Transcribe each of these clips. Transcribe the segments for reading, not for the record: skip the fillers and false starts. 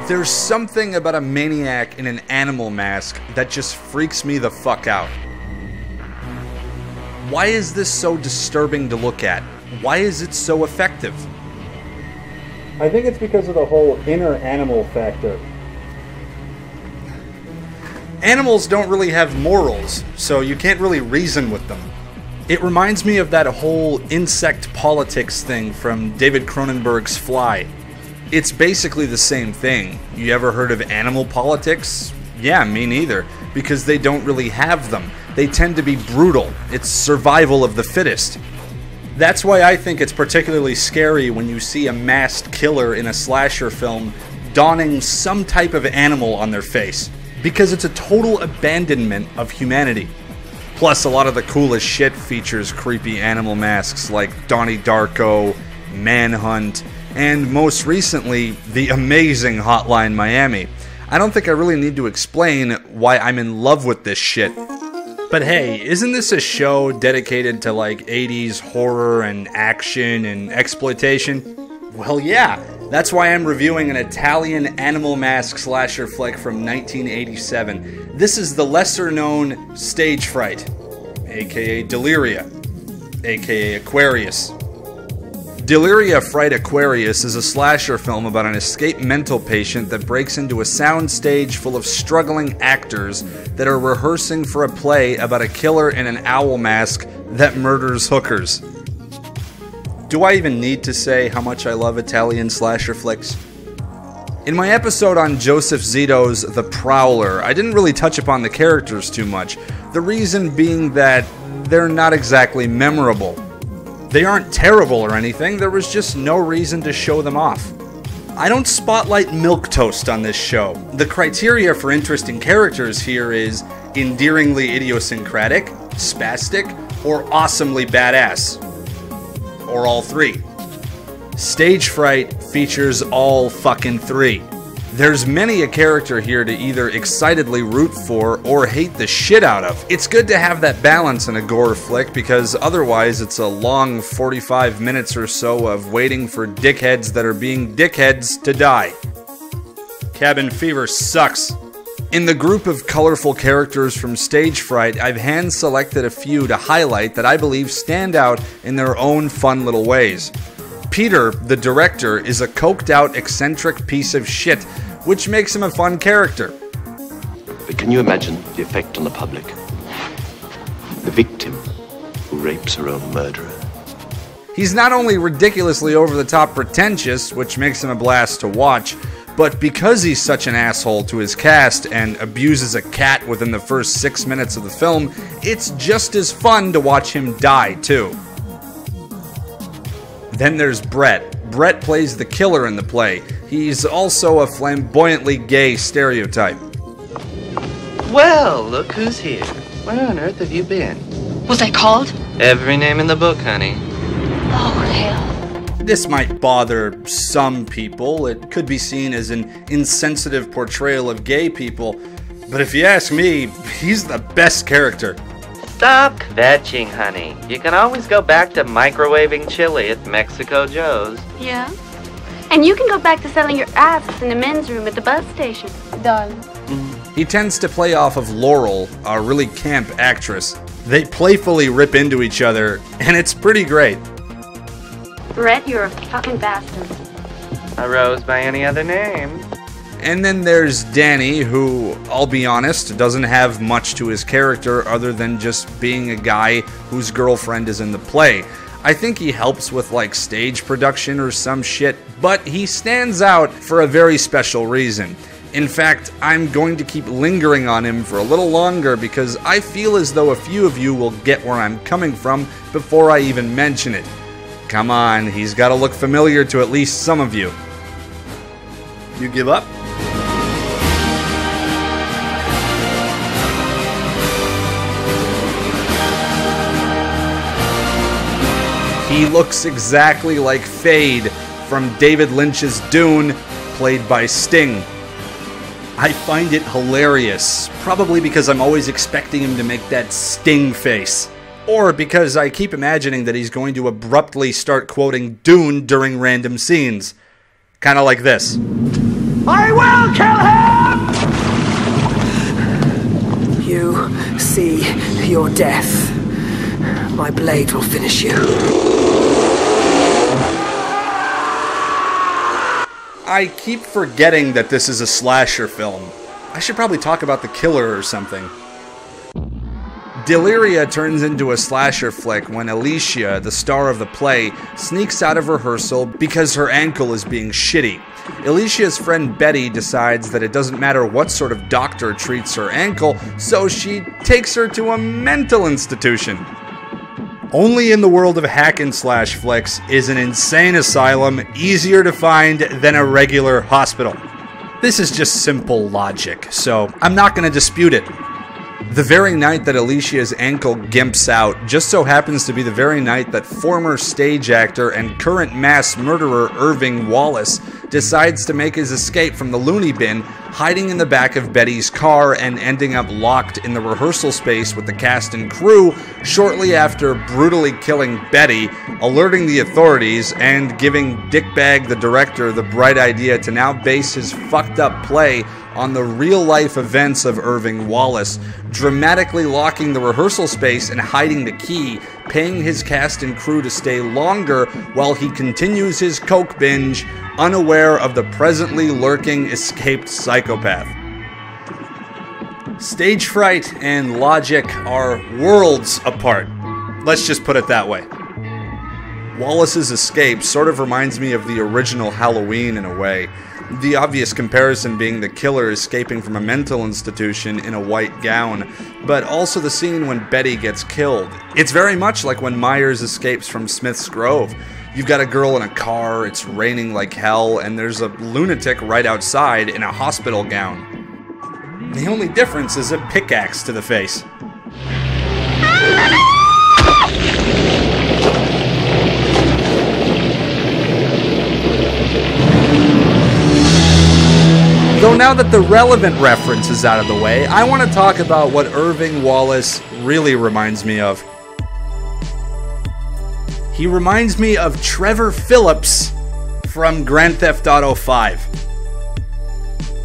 There's something about a maniac in an animal mask that just freaks me the fuck out. Why is this so disturbing to look at? Why is it so effective? I think it's because of the whole inner animal factor. Animals don't really have morals, so you can't really reason with them. It reminds me of that whole insect politics thing from David Cronenberg's Fly. It's basically the same thing. You ever heard of animal politics? Yeah, me neither, because they don't really have them. They tend to be brutal. It's survival of the fittest. That's why I think it's particularly scary when you see a masked killer in a slasher film donning some type of animal on their face, because it's a total abandonment of humanity. Plus, a lot of the coolest shit features creepy animal masks like Donnie Darko, Manhunt, and most recently, the amazing Hotline Miami. I don't think I really need to explain why I'm in love with this shit. But hey, isn't this a show dedicated to like 80s horror and action and exploitation? Well, yeah, that's why I'm reviewing an Italian animal mask slasher flick from 1987. This is the lesser-known Stage Fright, aka Deliria, aka Aquarius. Deliria Fright Aquarius is a slasher film about an escaped mental patient that breaks into a sound stage full of struggling actors that are rehearsing for a play about a killer in an owl mask that murders hookers. Do I even need to say how much I love Italian slasher flicks? In my episode on Joseph Zito's The Prowler, I didn't really touch upon the characters too much, the reason being that they're not exactly memorable. They aren't terrible or anything, there was just no reason to show them off. I don't spotlight milquetoast on this show. The criteria for interesting characters here is endearingly idiosyncratic, spastic, or awesomely badass. Or all three. Stage Fright features all fucking three. There's many a character here to either excitedly root for or hate the shit out of. It's good to have that balance in a gore flick because otherwise it's a long 45 minutes or so of waiting for dickheads that are being dickheads to die. Cabin Fever sucks. In the group of colorful characters from Stage Fright, I've hand-selected a few to highlight that I believe stand out in their own fun little ways. Peter, the director, is a coked-out, eccentric piece of shit, which makes him a fun character. But can you imagine the effect on the public? The victim who rapes her own murderer. He's not only ridiculously over-the-top pretentious, which makes him a blast to watch, but because he's such an asshole to his cast and abuses a cat within the first 6 minutes of the film, it's just as fun to watch him die, too. Then there's Brett. Brett plays the killer in the play. He's also a flamboyantly gay stereotype. Well, look who's here. Where on earth have you been? Was I called? Every name in the book, honey. Oh, hell. This might bother some people. It could be seen as an insensitive portrayal of gay people. But if you ask me, he's the best character. Stop kvetching, honey. You can always go back to microwaving chili at Mexico Joe's. Yeah? And you can go back to selling your ass in the men's room at the bus station. Done. He tends to play off of Laurel, a really camp actress. They playfully rip into each other, and it's pretty great. Brett, you're a fucking bastard. A rose by any other name. And then there's Danny, who, I'll be honest, doesn't have much to his character other than just being a guy whose girlfriend is in the play. I think he helps with like stage production or some shit, but he stands out for a very special reason. In fact, I'm going to keep lingering on him for a little longer because I feel as though a few of you will get where I'm coming from before I even mention it. Come on, he's got to look familiar to at least some of you. You give up? He looks exactly like Fade from David Lynch's Dune, played by Sting. I find it hilarious, probably because I'm always expecting him to make that Sting face. Or because I keep imagining that he's going to abruptly start quoting Dune during random scenes. Kinda like this. I will kill him! You see your death. My blade will finish you. I keep forgetting that this is a slasher film. I should probably talk about the killer or something. Deliria turns into a slasher flick when Alicia, the star of the play, sneaks out of rehearsal because her ankle is being shitty. Alicia's friend Betty decides that it doesn't matter what sort of doctor treats her ankle, so she takes her to a mental institution. Only in the world of hack and slash flicks is an insane asylum easier to find than a regular hospital. This is just simple logic, so I'm not going to dispute it. The very night that Alicia's ankle gimps out just so happens to be the very night that former stage actor and current mass murderer Irving Wallace decides to make his escape from the loony bin, hiding in the back of Betty's car and ending up locked in the rehearsal space with the cast and crew shortly after brutally killing Betty, alerting the authorities, and giving Dickbag the director the bright idea to now base his fucked up play on the real-life events of Irving Wallace, dramatically locking the rehearsal space and hiding the key, paying his cast and crew to stay longer while he continues his coke binge, unaware of the presently lurking escaped psychopath. Stage fright and logic are worlds apart. Let's just put it that way. Wallace's escape sort of reminds me of the original Halloween in a way. The obvious comparison being the killer escaping from a mental institution in a white gown, but also the scene when Betty gets killed. It's very much like when Myers escapes from Smith's Grove. You've got a girl in a car, it's raining like hell, and there's a lunatic right outside in a hospital gown. The only difference is a pickaxe to the face. Though now that the relevant reference is out of the way, I want to talk about what Irving Wallace really reminds me of. He reminds me of Trevor Phillips from Grand Theft Auto 5.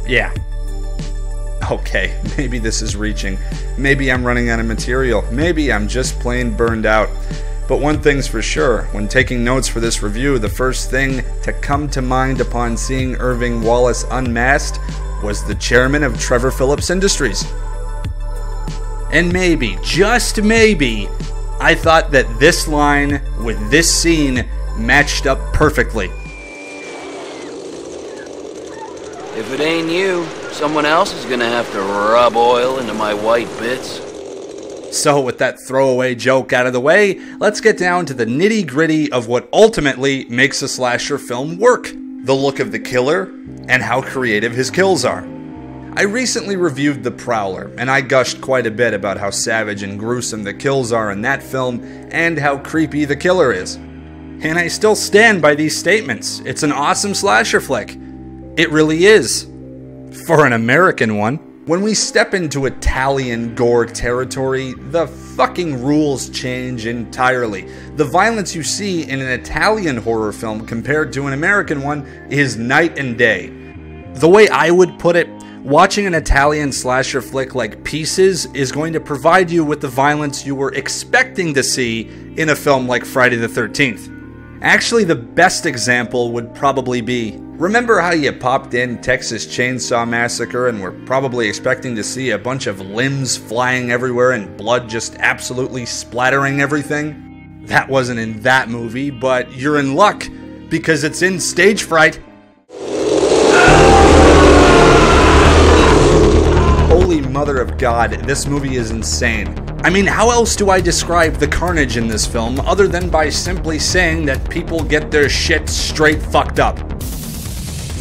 Yeah. Okay, maybe this is reaching. Maybe I'm running out of material. Maybe I'm just plain burned out. But one thing's for sure, when taking notes for this review, the first thing to come to mind upon seeing Irving Wallace unmasked was the chairman of Trevor Phillips Industries. And maybe, just maybe, I thought that this line with this scene matched up perfectly. If it ain't you, someone else is gonna have to rub oil into my white bits. So with that throwaway joke out of the way, let's get down to the nitty-gritty of what ultimately makes a slasher film work. The look of the killer, and how creative his kills are. I recently reviewed The Prowler, and I gushed quite a bit about how savage and gruesome the kills are in that film, and how creepy the killer is. And I still stand by these statements. It's an awesome slasher flick. It really is. For an American one. When we step into Italian gore territory, the fucking rules change entirely. The violence you see in an Italian horror film compared to an American one is night and day. The way I would put it, watching an Italian slasher flick like Pieces is going to provide you with the violence you were expecting to see in a film like Friday the 13th. Actually, the best example would probably be, remember how you popped in Texas Chainsaw Massacre and were probably expecting to see a bunch of limbs flying everywhere and blood just absolutely splattering everything? That wasn't in that movie, but you're in luck, because it's in Stage Fright. Holy mother of God, this movie is insane. I mean, how else do I describe the carnage in this film other than by simply saying that people get their shit straight fucked up?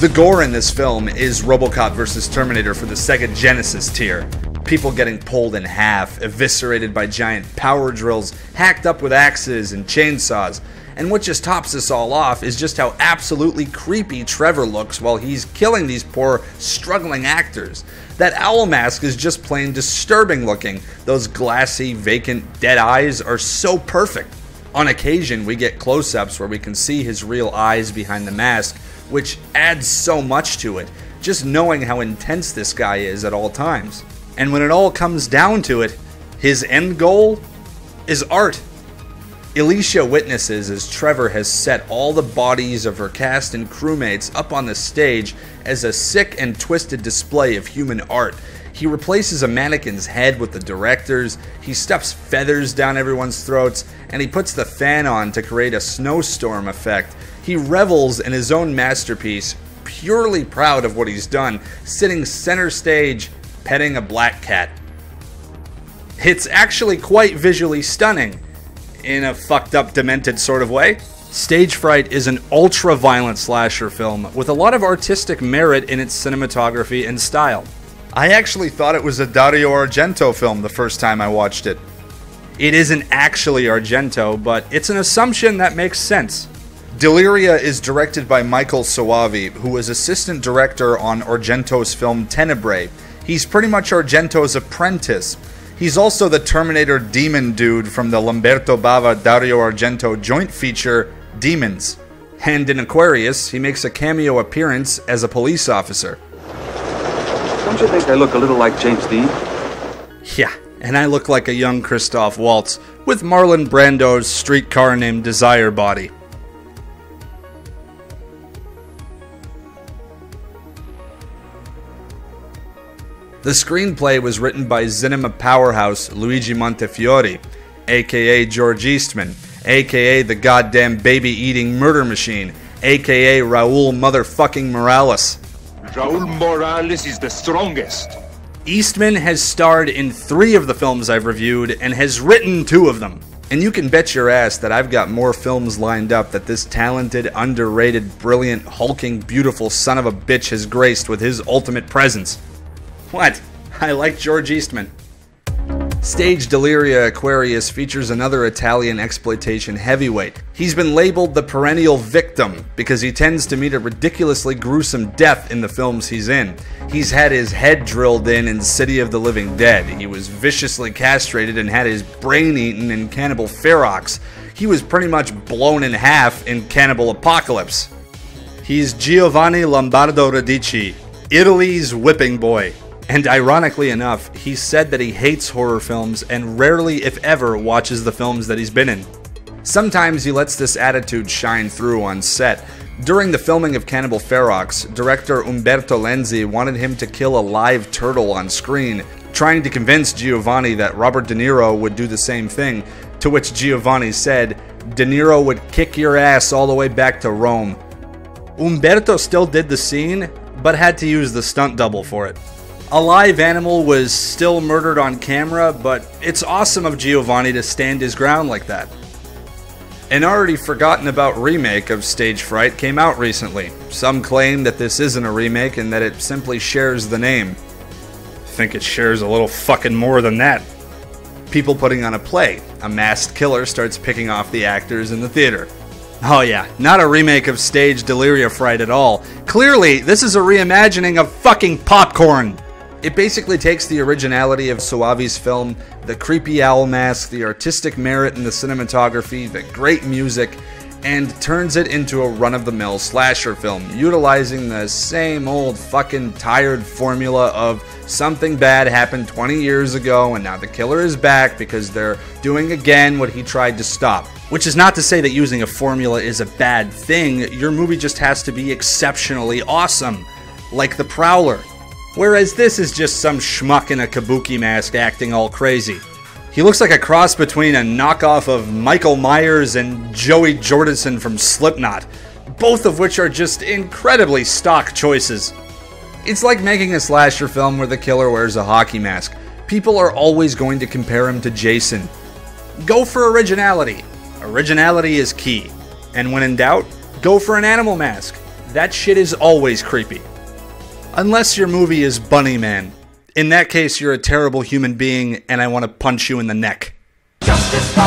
The gore in this film is RoboCop vs. Terminator for the Sega Genesis tier. People getting pulled in half, eviscerated by giant power drills, hacked up with axes and chainsaws. And what just tops this all off is just how absolutely creepy Trevor looks while he's killing these poor, struggling actors. That owl mask is just plain disturbing looking. Those glassy, vacant, dead eyes are so perfect. On occasion, we get close-ups where we can see his real eyes behind the mask, which adds so much to it. just knowing how intense this guy is at all times. And when it all comes down to it, his end goal is art. Alicia witnesses as Trevor has set all the bodies of her cast and crewmates up on the stage as a sick and twisted display of human art. He replaces a mannequin's head with the director's, he stuffs feathers down everyone's throats, and he puts the fan on to create a snowstorm effect. He revels in his own masterpiece, purely proud of what he's done, sitting center stage, petting a black cat. It's actually quite visually stunning, in a fucked up, demented sort of way. Stage Fright is an ultra-violent slasher film with a lot of artistic merit in its cinematography and style. I actually thought it was a Dario Argento film the first time I watched it. It isn't actually Argento, but it's an assumption that makes sense. Deliria is directed by Michael Soavi, who was assistant director on Argento's film Tenebrae. He's pretty much Argento's apprentice. He's also the Terminator demon dude from the Lamberto Bava Dario Argento joint feature, Demons. And in Aquarius, he makes a cameo appearance as a police officer. Don't you think I look a little like James Dean? Yeah, and I look like a young Christoph Waltz with Marlon Brando's streetcar named Desire body. The screenplay was written by Cinema powerhouse Luigi Montefiore, aka George Eastman, aka the goddamn baby-eating murder machine, aka Raul motherfucking Morales. Raul Morales is the strongest. Eastman has starred in 3 of the films I've reviewed and has written 2 of them. And you can bet your ass that I've got more films lined up that this talented, underrated, brilliant, hulking, beautiful son of a bitch has graced with his ultimate presence. What? I like George Eastman. Stage Deliria Aquarius features another Italian exploitation heavyweight. He's been labeled the perennial victim because he tends to meet a ridiculously gruesome death in the films he's in. He's had his head drilled in City of the Living Dead. He was viciously castrated and had his brain eaten in Cannibal Ferox. He was pretty much blown in half in Cannibal Apocalypse. He's Giovanni Lombardo Radici, Italy's whipping boy. And ironically enough, he said that he hates horror films and rarely, if ever, watches the films that he's been in. Sometimes he lets this attitude shine through on set. During the filming of Cannibal Ferox, director Umberto Lenzi wanted him to kill a live turtle on screen, trying to convince Giovanni that Robert De Niro would do the same thing, to which Giovanni said, "De Niro would kick your ass all the way back to Rome." Umberto still did the scene, but had to use the stunt double for it. A live animal was still murdered on camera, but it's awesome of Giovanni to stand his ground like that. An already forgotten about remake of Stage Fright came out recently. Some claim that this isn't a remake and that it simply shares the name. I think it shares a little fucking more than that. People putting on a play. A masked killer starts picking off the actors in the theater. Oh yeah, not a remake of Stage Deliria Fright at all. Clearly, this is a reimagining of fucking Popcorn! It basically takes the originality of Soavi's film, the creepy owl mask, the artistic merit in the cinematography, the great music, and turns it into a run-of-the-mill slasher film, utilizing the same old fucking tired formula of something bad happened 20 years ago and now the killer is back because they're doing again what he tried to stop. Which is not to say that using a formula is a bad thing, your movie just has to be exceptionally awesome, like The Prowler. Whereas this is just some schmuck in a kabuki mask acting all crazy. He looks like a cross between a knockoff of Michael Myers and Joey Jordison from Slipknot, both of which are just incredibly stock choices. It's like making a slasher film where the killer wears a hockey mask. People are always going to compare him to Jason. Go for originality. Originality is key. And when in doubt, go for an animal mask. That shit is always creepy. Unless your movie is Bunny Man. In that case, you're a terrible human being and I want to punch you in the neck. Justice for